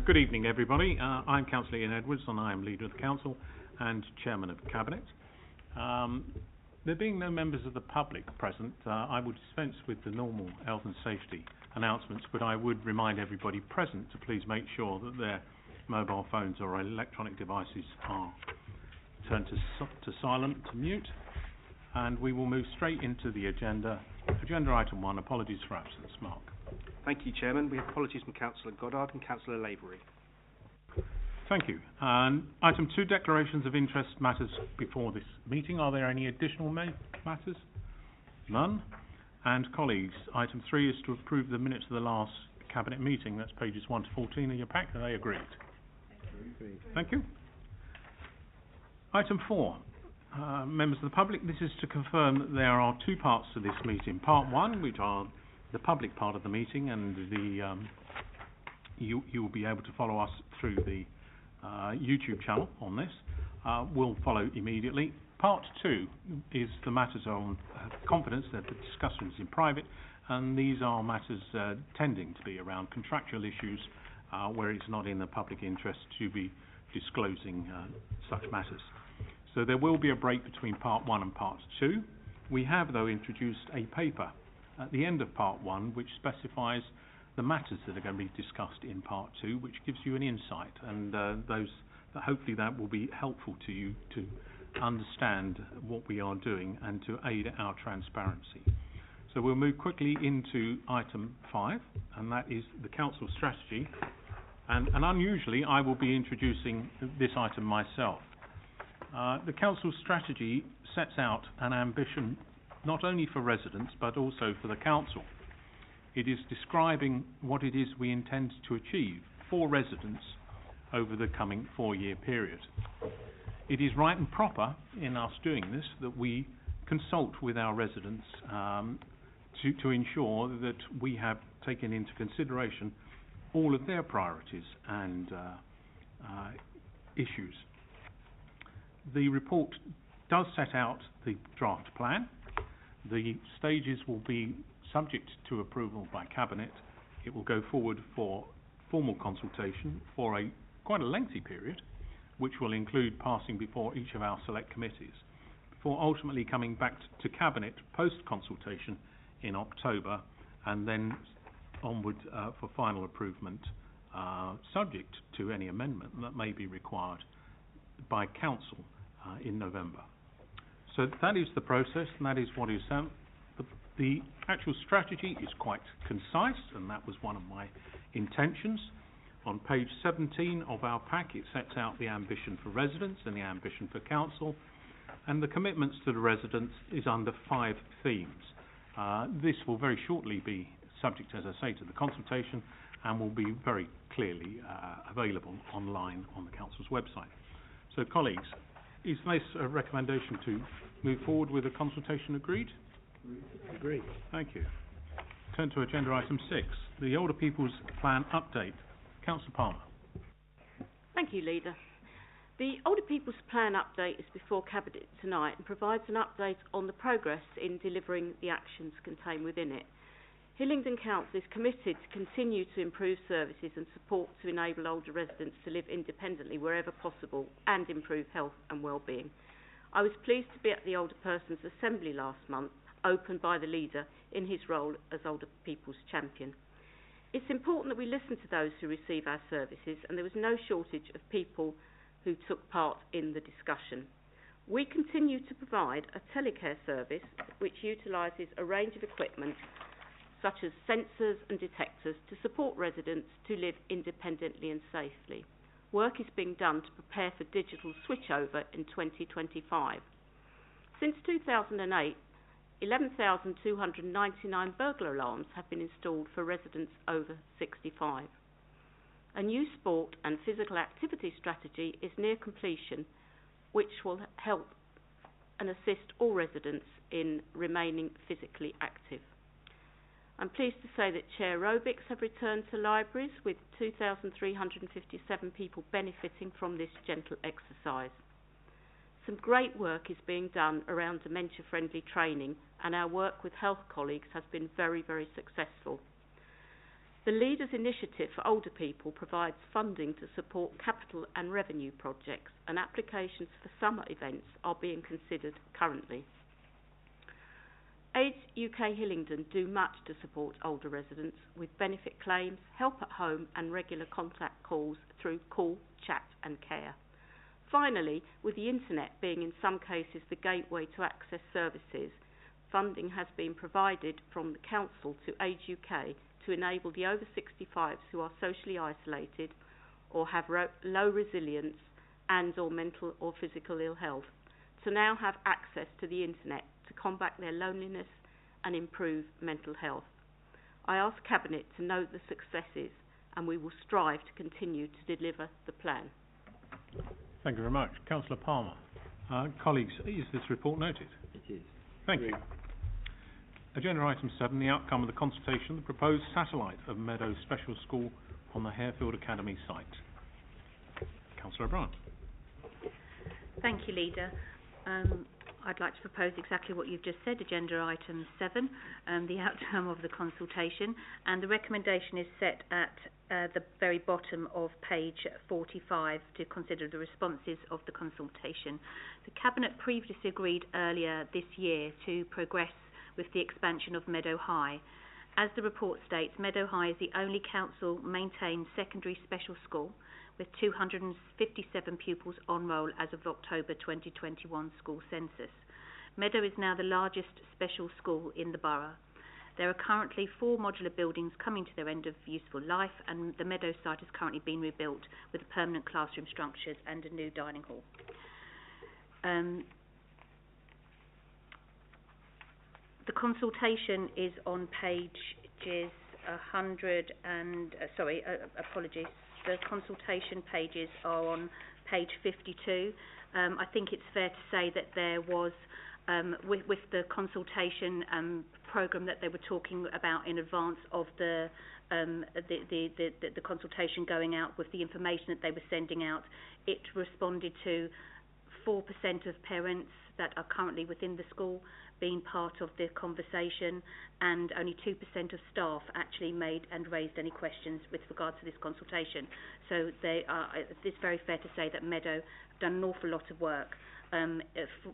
Good evening, everybody. I'm Councillor Ian Edwards, and I am Leader of the Council and Chairman of the Cabinet. There being no members of the public present, I would dispense with the normal health and safety announcements, but I would remind everybody present to please make sure that their mobile phones or electronic devices are turned to silent, to mute, and we will move straight into the agenda. Agenda item 1, apologies for absence. Mark. Thank you, Chairman. We have apologies from Councillor Goddard and Councillor Lavery. Thank you. Item 2, declarations of interest matters before this meeting. Are there any additional matters? None. And colleagues, item 3 is to approve the minutes of the last Cabinet meeting. That's pages 1 to 14 in your pack. Are they agreed? Agreed. Thank you. Item 4. Members of the public, this is to confirm that there are 2 parts to this meeting. Part 1, which are the public part of the meeting, and you will be able to follow us through the YouTube channel on this, will follow immediately. Part 2 is the matters on confidence, that the discussions in private, and these are matters tending to be around contractual issues where it's not in the public interest to be disclosing such matters. So there will be a break between Part 1 and Part 2. We have, though, introduced a paper at the end of Part 1 which specifies the matters that are going to be discussed in Part 2, which gives you an insight, and hopefully that will be helpful to you to understand what we are doing and to aid our transparency. So we'll move quickly into item 5, and that is the Council strategy. And unusually, I will be introducing this item myself. The Council strategy sets out an ambition not only for residents but also for the Council. It is describing what it is we intend to achieve for residents over the coming 4-year period. It is right and proper in us doing this that we consult with our residents to ensure that we have taken into consideration all of their priorities and issues. The report does set out the draft plan. The stages will be subject to approval by Cabinet. It will go forward for formal consultation for quite a lengthy period, which will include passing before each of our select committees, before ultimately coming back to Cabinet post-consultation in October, and then onward for final approval, subject to any amendment that may be required by Council in November. So that is the process, and that is what is the actual strategy is quite concise, and that was one of my intentions. On page 17 of our pack, it sets out the ambition for residents and the ambition for Council, and the commitments to the residents is under 5 themes. This will very shortly be subject, as I say, to the consultation, and will be very clearly available online on the Council's website. So, colleagues, is this a recommendation to move forward with a consultation agreed? Agreed. Thank you. Turn to agenda item 6, the Older People's Plan update. Councillor Palmer. Thank you, Leader. The Older People's Plan update is before Cabinet tonight and provides an update on the progress in delivering the actions contained within it. Hillingdon Council is committed to continue to improve services and support to enable older residents to live independently wherever possible and improve health and well-being. I was pleased to be at the Older Persons Assembly last month, opened by the Leader in his role as Older People's Champion. It's important that we listen to those who receive our services, and there was no shortage of people who took part in the discussion. We continue to provide a telecare service which utilises a range of equipment such as sensors and detectors to support residents to live independently and safely. Work is being done to prepare for digital switchover in 2025. Since 2008, 11,299 burglar alarms have been installed for residents over 65. A new sport and physical activity strategy is near completion, which will help and assist all residents in remaining physically active. I'm pleased to say that chair aerobics have returned to libraries, with 2,357 people benefiting from this gentle exercise. Some great work is being done around dementia-friendly training, and our work with health colleagues has been very, very successful. The Leaders Initiative for Older People provides funding to support capital and revenue projects, and applications for summer events are being considered currently. AIDS UK Hillingdon do much to support older residents with benefit claims, help at home and regular contact calls through call, chat and care. Finally, with the internet being in some cases the gateway to access services, funding has been provided from the Council to AIDS UK to enable the over 65s who are socially isolated or have low resilience and or mental or physical ill health to now have access to the internet to combat their loneliness and improve mental health. I ask Cabinet to note the successes, and we will strive to continue to deliver the plan. Thank you very much. Councillor Palmer. Colleagues, is this report noted? It is. Thank you. Agenda item 7, the outcome of the consultation of the proposed satellite of Meadow Special School on the Harefield Academy site. Councillor O'Brien. Thank you, Leader. I'd like to propose exactly what you've just said, agenda item 7, the outcome of the consultation, and the recommendation is set at the very bottom of page 45 to consider the responses of the consultation. The Cabinet previously agreed earlier this year to progress with the expansion of Meadow High. As the report states, Meadow High is the only council-maintained secondary special school with 257 pupils on roll as of October 2021 school census. Meadow is now the largest special school in the borough. There are currently 4 modular buildings coming to their end of useful life, and the Meadow site is currently being rebuilt with permanent classroom structures and a new dining hall. The consultation is on pages 100 and, apologies. The consultation pages are on page 52. I think it's fair to say that there was, with the consultation programme that they were talking about in advance of the consultation going out, with the information that they were sending out, it responded to 4% of parents that are currently within the school being part of the conversation, and only 2% of staff actually made and raised any questions with regard to this consultation. So it's very fair to say that Meadow have done an awful lot of work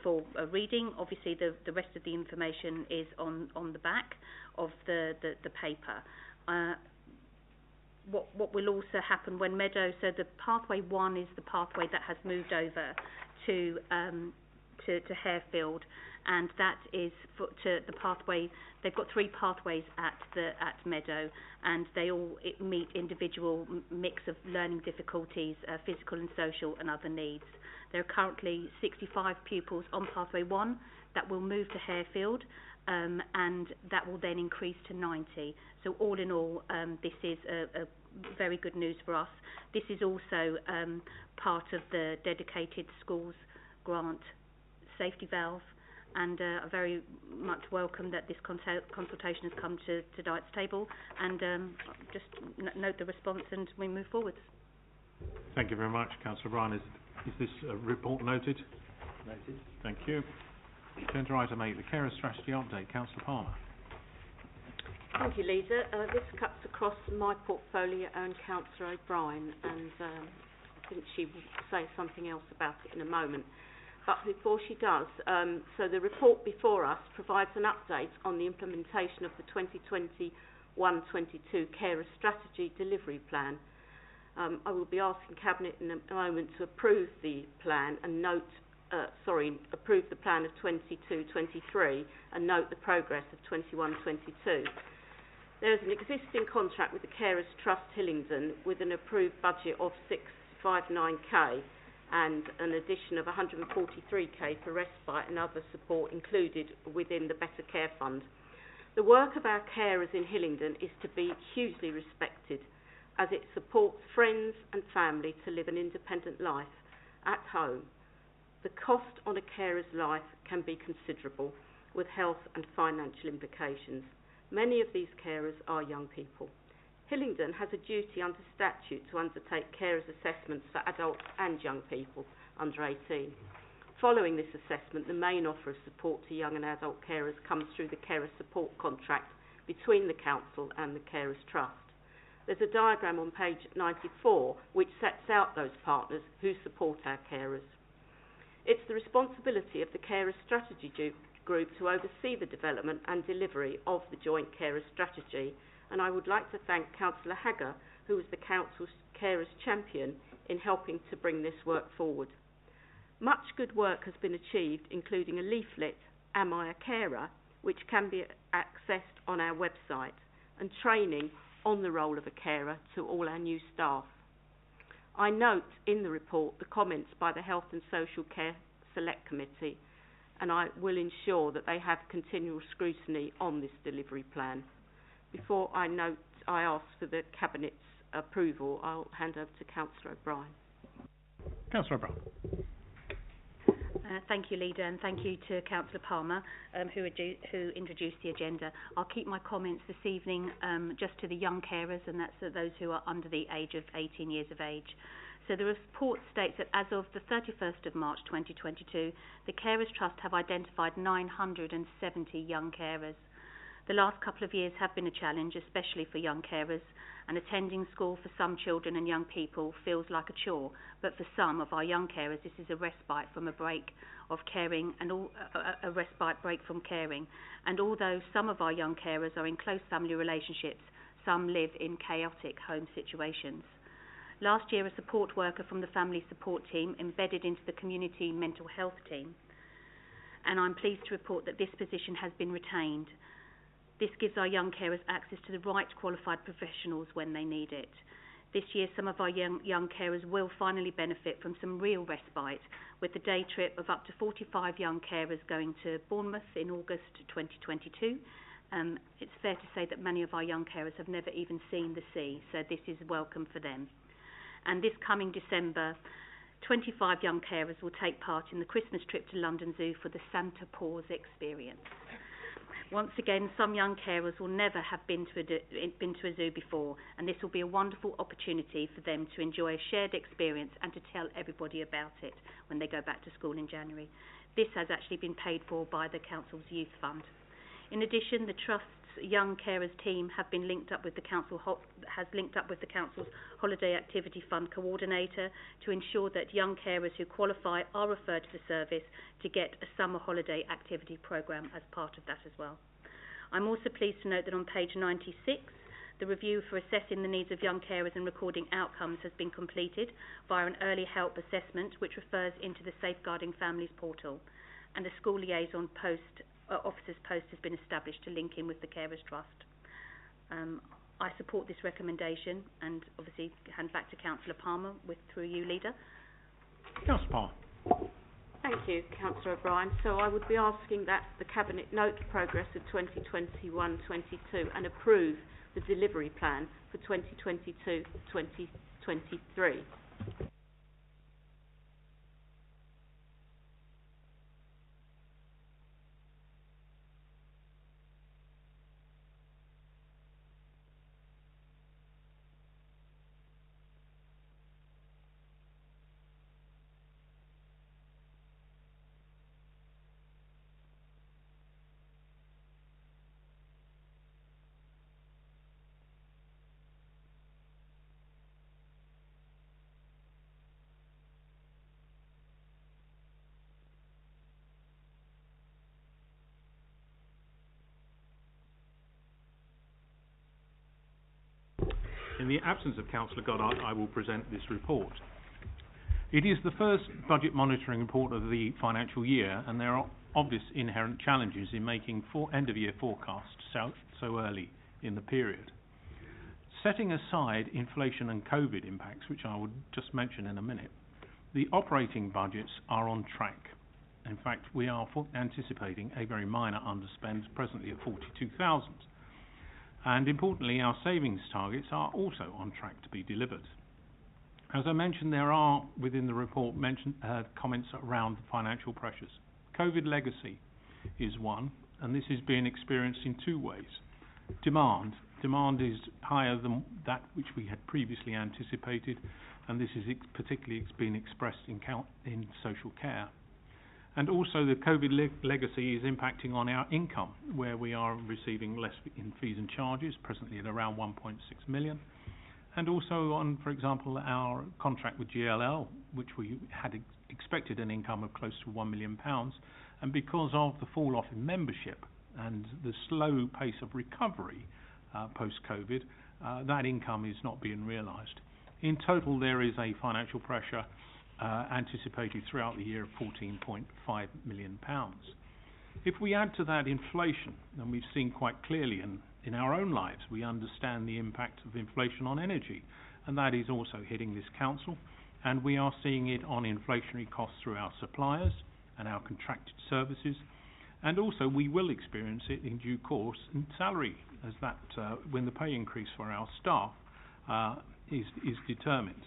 for reading. Obviously, the rest of the information is on the back of the paper. What will also happen when Meadow, so the pathway 1 is the pathway that has moved over to Harefield, and that is to the pathway. They've got 3 pathways at Meadow, and they all meet individual mix of learning difficulties, physical and social, and other needs. There are currently 65 pupils on pathway 1 that will move to Harefield, and that will then increase to 90. So all in all, this is a very good news for us. This is also part of the dedicated schools grant safety valve, and I very much welcome that this consultation has come to tonight's table, and just note the response and we move forwards. Thank you very much, Councillor O'Brien. Is this report noted? Noted. Thank you. Agenda item 8, the Carer Strategy Update. Councillor Palmer. Thank you, Leader. This cuts across my portfolio and Councillor O'Brien, and I think she will say something else about it in a moment. But before she does, so the report before us provides an update on the implementation of the 2021-22 Carer Strategy Delivery Plan. I will be asking Cabinet in a moment to approve the plan and approve the plan of 22-23 and note the progress of 21-22. There is an existing contract with the Carers Trust Hillingdon with an approved budget of 659k and an addition of 143k for respite and other support included within the Better Care Fund. The work of our carers in Hillingdon is to be hugely respected, as it supports friends and family to live an independent life at home. The cost on a carer's life can be considerable, with health and financial implications. Many of these carers are young people. Hillingdon has a duty under statute to undertake carers assessments for adults and young people under 18. Following this assessment, the main offer of support to young and adult carers comes through the carer support contract between the Council and the Carers Trust. there's a diagram on page 94 which sets out those partners who support our carers. It's the responsibility of the Carers Strategy Group to oversee the development and delivery of the Joint Carers Strategy, and I would like to thank Councillor Hagger, who was the Council's Carers Champion, in helping to bring this work forward. Much good work has been achieved, including a leaflet, Am I a Carer?, which can be accessed on our website, and training on the role of a carer to all our new staff. I note in the report the comments by the Health and Social Care Select Committee, and I will ensure that they have continual scrutiny on this delivery plan. Before I ask for the Cabinet's approval, I'll hand over to Councillor O'Brien. Councillor O'Brien. Thank you, Leader, and thank you to Councillor Palmer, who introduced the agenda. I'll keep my comments this evening just to the young carers, and that's those who are under the age of 18 years of age. So the report states that as of the 31st of March 2022, the Carers Trust have identified 970 young carers. The last couple of years have been a challenge, especially for young carers, and attending school for some children and young people feels like a chore, but for some of our young carers this is a respite from a break of caring and a respite break from caring. And although some of our young carers are in close family relationships, some live in chaotic home situations. Last year, a support worker from the family support team embedded into the community mental health team, and I'm pleased to report that this position has been retained. This gives our young carers access to the right qualified professionals when they need it. This year, some of our young carers will finally benefit from some real respite, with the day trip of up to 45 young carers going to Bournemouth in August 2022. It's fair to say that many of our young carers have never even seen the sea, so this is welcome for them. And this coming December, 25 young carers will take part in the Christmas trip to London Zoo for the Santa Paws experience. Once again, some young carers will never have been to a zoo before, and this will be a wonderful opportunity for them to enjoy a shared experience and to tell everybody about it when they go back to school in January. This has actually been paid for by the Council's Youth Fund. In addition, the Trust's Young Carers team have been linked up with the Council's Holiday Activity Fund coordinator to ensure that young carers who qualify are referred to the service to get a summer holiday activity programme as part of that as well. I'm also pleased to note that on page 96, the review for assessing the needs of young carers and recording outcomes has been completed via an early help assessment which refers into the Safeguarding Families portal, and a school liaison officer's post has been established to link in with the Carers Trust. I support this recommendation and obviously hand back to Councillor Palmer through you, Leader. Councillor Palmer. Thank you, Councillor O'Brien. So I would be asking that the Cabinet note the progress of 2021-22 and approve the delivery plan for 2022-2023. In the absence of Councillor Goddard, I will present this report. It is the first budget monitoring report of the financial year, and there are obvious inherent challenges in making end-of-year forecasts so early in the period. Setting aside inflation and COVID impacts, which I will just mention in a minute, the operating budgets are on track. In fact, we are anticipating a very minor underspend, presently at 42,000. And importantly, our savings targets are also on track to be delivered. As I mentioned, there are, within the report, comments around the financial pressures. COVID legacy is one, and this is being experienced in two ways. Demand is higher than that which we had previously anticipated, and this is particularly being expressed in social care. And also the COVID legacy is impacting on our income, where we are receiving less in fees and charges, presently at around 1.6 million, and also on, for example, our contract with GLL, which we had expected an income of close to £1 million, and because of the fall off in membership and the slow pace of recovery post-COVID, that income is not being realised. In total, there is a financial pressure anticipated throughout the year of £14.5 million. If we add to that inflation, and we've seen quite clearly in our own lives, we understand the impact of inflation on energy, and that is also hitting this council, and we are seeing it on inflationary costs through our suppliers and our contracted services, and also we will experience it in due course in salary, as that when the pay increase for our staff is determined.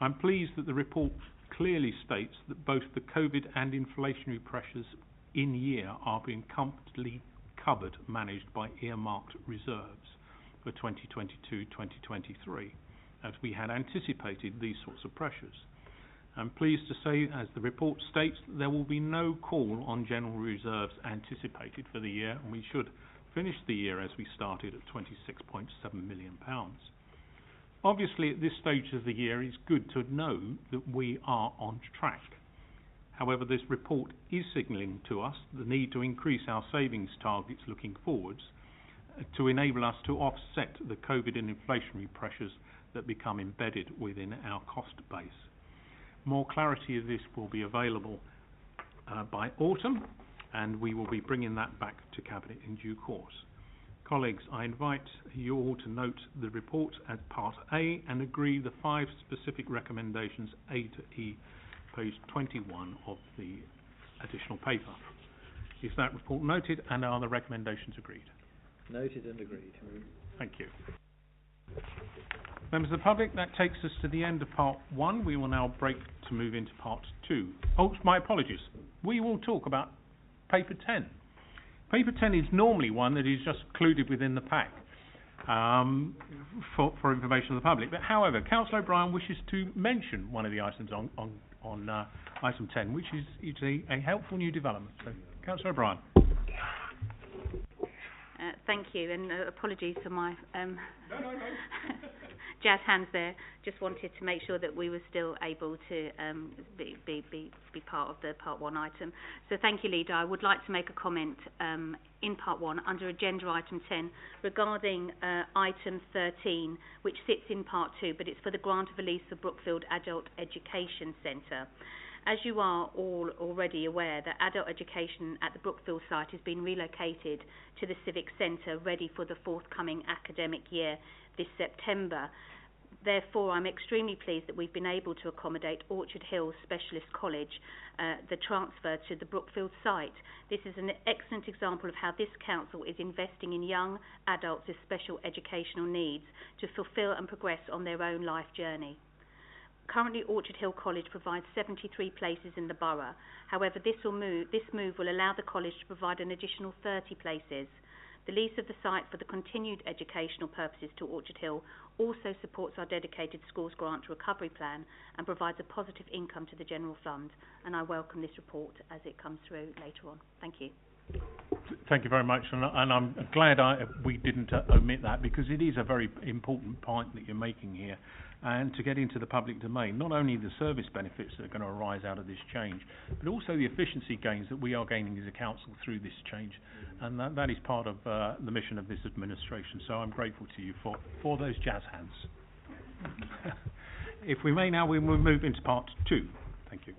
I'm pleased that the report clearly states that both the COVID and inflationary pressures in year are being comfortably covered, managed by earmarked reserves for 2022-2023, as we had anticipated these sorts of pressures. I'm pleased to say, as the report states, there will be no call on general reserves anticipated for the year, and we should finish the year as we started at £26.7 million. Obviously, at this stage of the year, it's good to know that we are on track. However, this report is signalling to us the need to increase our savings targets looking forwards to enable us to offset the COVID and inflationary pressures that become embedded within our cost base. More clarity of this will be available by autumn, and we will be bringing that back to Cabinet in due course. Colleagues, I invite you all to note the report as Part A and agree the 5 specific recommendations A to E, page 21 of the additional paper. Is that report noted, and are the recommendations agreed? Noted and agreed. Thank you. Members of the public, that takes us to the end of Part 1. We will now break to move into Part 2. Oh, my apologies. We will talk about Paper 10. Paper 10 is normally one that is just included within the pack for information of the public. But however, Councillor O'Brien wishes to mention one of the items on item 10, which is a helpful new development. So, Councillor O'Brien. Thank you, and apologies for my jazz hands there. Just wanted to make sure that we were still able to be part of the Part 1 item. So thank you, Leader. I would like to make a comment in Part 1 under Agenda Item 10 regarding Item 13, which sits in Part 2, but it's for the grant of a lease for Brookfield Adult Education Centre. As you are all already aware, that adult education at the Brookfield site has been relocated to the Civic Centre, ready for the forthcoming academic year this September. Therefore, I'm extremely pleased that we've been able to accommodate Orchard Hill Specialist College, the transfer to the Brookfield site. This is an excellent example of how this council is investing in young adults with special educational needs to fulfil and progress on their own life journey. Currently, Orchard Hill College provides 73 places in the borough. However, this move will allow the college to provide an additional 30 places. The lease of the site for the continued educational purposes to Orchard Hill also supports our dedicated schools grant recovery plan and provides a positive income to the general fund. And I welcome this report as it comes through later on. Thank you. Thank you very much, and I'm glad we didn't omit that, because it is a very important point that you're making here, and to get into the public domain, not only the service benefits that are going to arise out of this change, but also the efficiency gains that we are gaining as a council through this change, and that is part of the mission of this administration, so I'm grateful to you for those jazz hands. If we may now, we will move into Part 2. Thank you.